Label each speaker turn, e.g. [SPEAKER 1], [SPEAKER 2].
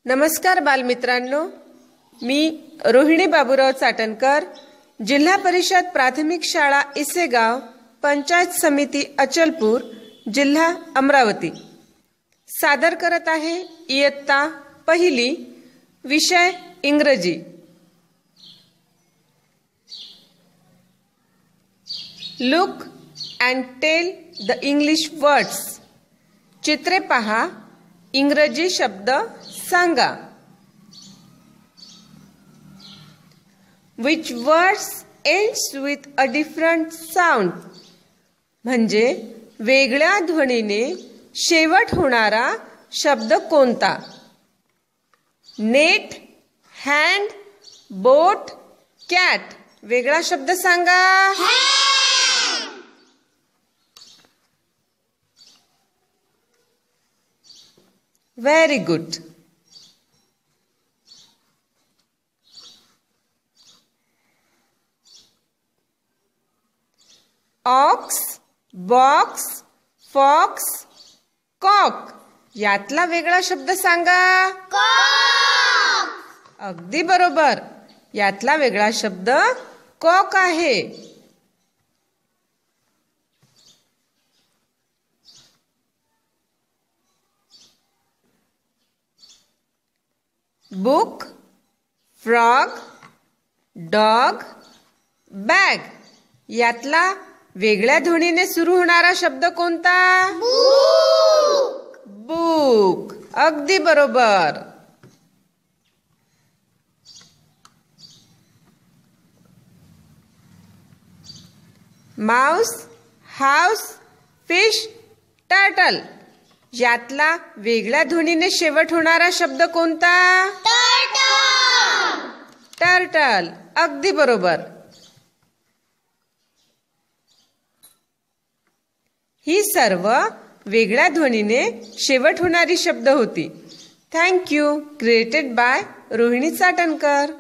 [SPEAKER 1] नमस्कार बालमित्रांनो, मी रोहिणी बाबूराव चाटणकर, जिल्हा परिषद प्राथमिक शाळा इसेगाव, पंचायत समिती अचलपूर, जिल्हा अमरावती सादर करत आहे इयत्ता पहिली, विषय इंग्रजी। Look and tell the English words. चित्रे पहा, इंग्रजी शब्द सांगा। Which words ends with a different sound? म्हणजे वेगळ्या ध्वनीने शेवट होणारा शब्द कोणता? Net, hand, boat, cat. वेगळा शब्द सांगा। Very good. Ox, box, fox, cock. यातला वेगळा शब्द सांगा। अगदी बरोबर, यातला वेगळा शब्द कॉक आहे। Book, frog, dog, bag. यातला वेगळ्या ध्वनीने सुरू होणारा शब्द कोणता? बुक। अगदी बरोबर। Mouse, house, fish, turtle. यातला वेगळ्या ध्वनीने शेवट होणारा शब्द कोणता? टर्टल। अगदी बरोबर। ही सर्व वेगळ्या ध्वनीने शेवट होणारी शब्द होती। Thank you. Created by Rohini चाटणकर।